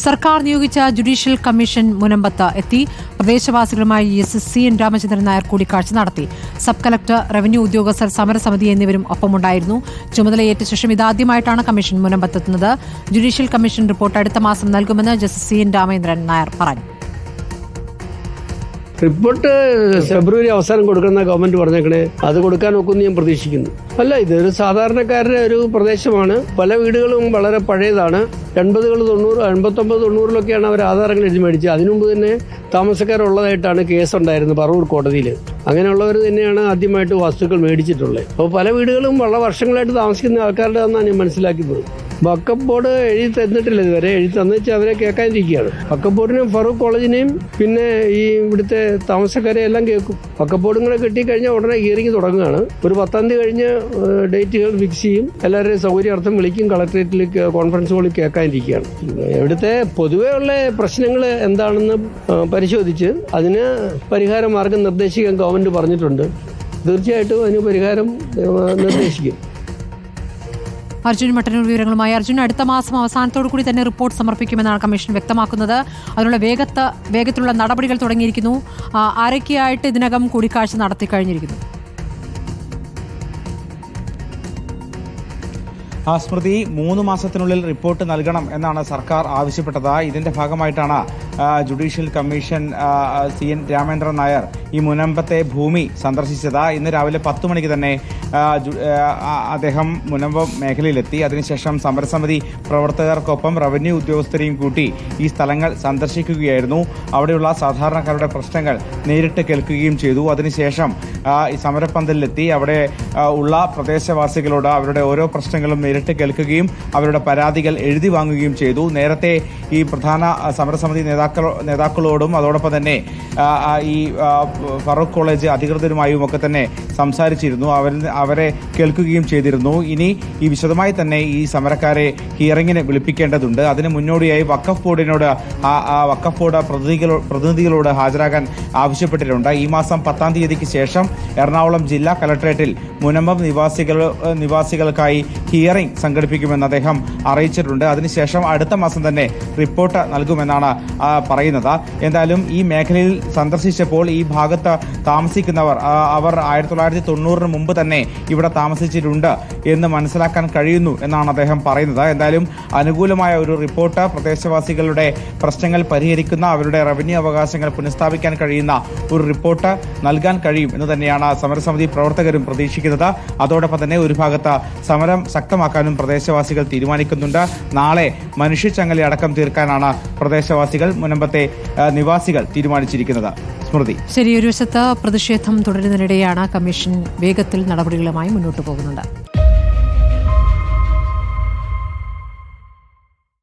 സർക്കാർ നിയോഗിച്ച judicial commission മുനമ്പത്ത് എത്തി. പ്രദേശവാസികളുമായി CN രാമചന്ദ്രൻ നായർ കൂടിക്കാഴ്ച നടത്തി. സബ് കളക്ടർ, റവന്യൂ ഉദ്യോഗസ്ഥർ, സമരസമിതി എന്നിവരും ഒപ്പമുണ്ടായിരുന്നു. ചുമതലയേറ്റ ശേഷം ഇതാദ്യമായിട്ടാണ് കമ്മീഷൻ മുനമ്പത്തെത്തുന്നത്. ജുഡീഷ്യൽ കമ്മീഷൻ റിപ്പോർട്ട് അടുത്ത മാസം നൽകുമെന്ന് CN രാമചന്ദ്രൻ നായർ പറഞ്ഞു. റിപ്പോർട്ട് ഫെബ്രുവരി അവസാനം കൊടുക്കുന്ന ഗവൺമെന്റ് പറഞ്ഞേക്കണേ, അത് കൊടുക്കാൻ ഒക്കുമെന്ന് ഞാൻ പ്രതീക്ഷിക്കുന്നു. അല്ല, ഇതൊരു സാധാരണക്കാരുടെ ഒരു പ്രദേശമാണ്. പല വീടുകളും വളരെ പഴയതാണ്. 80-കൾ 90 89 90-ലൊക്കെയാണ് അവർ ആധാരങ്ങൾ എഴുതി മേടിച്ചത്. അതിനുമുമ്പ് തന്നെ താമസക്കാരുള്ളതായിട്ടാണ് കേസുണ്ടായിരുന്നത് പറവൂർ കോടതിയിൽ. അങ്ങനെയുള്ളവർ തന്നെയാണ് ആദ്യമായിട്ട് വസ്തുക്കൾ മേടിച്ചിട്ടുള്ളത്. അപ്പോൾ പല വീടുകളും വളരെ വർഷങ്ങളായിട്ട് താമസിക്കുന്ന ആൾക്കാരുടെ എന്നാണ് ഞാൻ മനസ്സിലാക്കുന്നത്. വഖഫ് ബോർഡ് എഴുതി തന്നിട്ടില്ല ഇതുവരെ. എഴുതി തന്നിച്ച് അവരെ കേൾക്കാനിരിക്കുകയാണ്. വഖഫ് ബോർഡിനെയും ഫറൂഖ് കോളേജിനെയും പിന്നെ ഈ ഇവിടുത്തെ താമസക്കാരെ എല്ലാം കേൾക്കും. വഖഫ് ബോർഡും കൂടെ കിട്ടിക്കഴിഞ്ഞാൽ ഉടനെ ഹിയറിംഗ് തുടങ്ങുകയാണ്. ഒരു 10-ാം തീയതി കഴിഞ്ഞ് ഡേറ്റുകൾ ഫിക്സ് ചെയ്യും. എല്ലാവരുടെയും സൗകര്യാർത്ഥം വിളിക്കും. കളക്ടറേറ്റിൽ കോൺഫറൻസ് ഹോളിൽ കേൾക്കാനിരിക്കുകയാണ്. ഇവിടുത്തെ പൊതുവേ ഉള്ള പ്രശ്നങ്ങൾ എന്താണെന്ന് പരിശോധിച്ച് അതിന് പരിഹാര മാർഗം നിർദ്ദേശിക്കാൻ ഗവൺമെന്റ് പറഞ്ഞിട്ടുണ്ട്. തീർച്ചയായിട്ടും അതിന് പരിഹാരം നിർദ്ദേശിക്കും. അർജുൻ മട്ടന്നൂർ വിവരങ്ങളുമായി. അർജുൻ, അടുത്ത മാസം അവസാനത്തോടു കൂടി തന്നെ റിപ്പോർട്ട് സമർപ്പിക്കുമെന്നാണ് കമ്മീഷൻ വ്യക്തമാക്കുന്നത്. അതിനുള്ള വേഗത്തിലുള്ള നടപടികൾ തുടങ്ങിയിരിക്കുന്നു. ആരൊക്കെയായിട്ട് ഇതിനകം കൂടിക്കാഴ്ച നടത്തി കഴിഞ്ഞിരിക്കുന്നു? സ്മൃതി, 3 മാസത്തിനുള്ളിൽ റിപ്പോർട്ട് നൽകണം എന്നാണ് സർക്കാർ ആവശ്യപ്പെട്ടത്. ഇതിന്റെ ഭാഗമായിട്ടാണ് judicial commission CN Ramachandran Nair ഈ മുനമ്പത്തെ ഭൂമി സന്ദർശിച്ചത്. ഇന്ന് രാവിലെ 10 മണിക്ക് തന്നെ അദ്ദേഹം മുനമ്പം മേഖലയിലെത്തി. അതിനുശേഷം സമരസമിതി പ്രവർത്തകർക്കൊപ്പം റവന്യൂ ഉദ്യോഗസ്ഥരെയും കൂട്ടി ഈ സ്ഥലങ്ങൾ സന്ദർശിക്കുകയായിരുന്നു. അവിടെയുള്ള സാധാരണക്കാരുടെ പ്രശ്നങ്ങൾ നേരിട്ട് കേൾക്കുകയും ചെയ്തു. അതിനുശേഷം ഈ സമരപ്പന്തലിലെത്തി അവിടെ ഉള്ള പ്രദേശവാസികളോട് അവരുടെ ഓരോ പ്രശ്നങ്ങളും നേരിട്ട് കേൾക്കുകയും അവരുടെ പരാതികൾ എഴുതി വാങ്ങുകയും ചെയ്തു. നേരത്തെ ഈ പ്രധാന സമരസമിതി നേതാക്കളോടും അതോടൊപ്പം തന്നെ ഈ ഫറൂഖ് കോളേജ് അധികൃതരുമായും ഒക്കെ തന്നെ സംസാരിച്ചിരുന്നു. അവരെ കേൾക്കുകയും ചെയ്തിരുന്നു. ഇനി ഈ വിശദമായി തന്നെ ഈ സമരക്കാരെ ഹിയറിംഗിന് വിളിപ്പിക്കേണ്ടതുണ്ട്. അതിന് മുന്നോടിയായി വഖഫ് ബോർഡിനോട് വഖഫ് ബോർഡ് പ്രതിനിധികളോട് ഹാജരാകാൻ ആവശ്യപ്പെട്ടിട്ടുണ്ട്. ഈ മാസം 10-ാം തീയതിക്ക് ശേഷം എറണാകുളം ജില്ലാ കളക്ടറേറ്റിൽ മുനമ്പം നിവാസികൾക്കായി ഹിയറിംഗ് സംഘടിപ്പിക്കുമെന്ന് അദ്ദേഹം അറിയിച്ചിട്ടുണ്ട്. അതിനുശേഷം അടുത്ത മാസം തന്നെ റിപ്പോർട്ട് നൽകുമെന്നാണ് പറയുന്നത്. എന്തായാലും ഈ മേഖലയിൽ സന്ദർശിച്ചപ്പോൾ ഈ ഭാഗത്ത് താമസിക്കുന്നവർ അവർ 1990 മുമ്പ് തന്നെ ഇവിടെ താമസിച്ചിട്ടുണ്ട് എന്ന് മനസ്സിലാക്കാൻ കഴിയുന്നു എന്നാണ് അദ്ദേഹം പറയുന്നത്. എന്തായാലും അനുകൂലമായ ഒരു റിപ്പോർട്ട്, പ്രദേശവാസികളുടെ പ്രശ്നങ്ങൾ പരിഹരിക്കുന്ന, അവരുടെ റവന്യൂ അവകാശങ്ങൾ പുനഃസ്ഥാപിക്കാൻ കഴിയുന്ന ഒരു റിപ്പോർട്ട് നൽകാൻ കഴിയും എന്ന് തന്നെയാണ് സമരസമിതി പ്രവർത്തകരും പ്രതീക്ഷിക്കുന്നത്. അതോടൊപ്പം തന്നെ ഒരു ഭാഗത്ത് സമരം ശക്തമാക്കാനും പ്രദേശവാസികൾ തീരുമാനിക്കുന്നുണ്ട്. നാളെ മനുഷ്യച്ചങ്ങല അടക്കം തീർക്കാനാണ് പ്രദേശവാസികൾ, മുനമ്പത്തെ നിവാസികൾ തീരുമാനിച്ചിരിക്കുന്നത്. സ്മൃതി, ശരി. ഒരു വശത്ത് പ്രതിഷേധം തുടരുന്നതിനിടെയാണ് കമ്മീഷൻ വേഗത്തിൽ നടപടികളുമായി മുന്നോട്ട് പോകുന്നത്.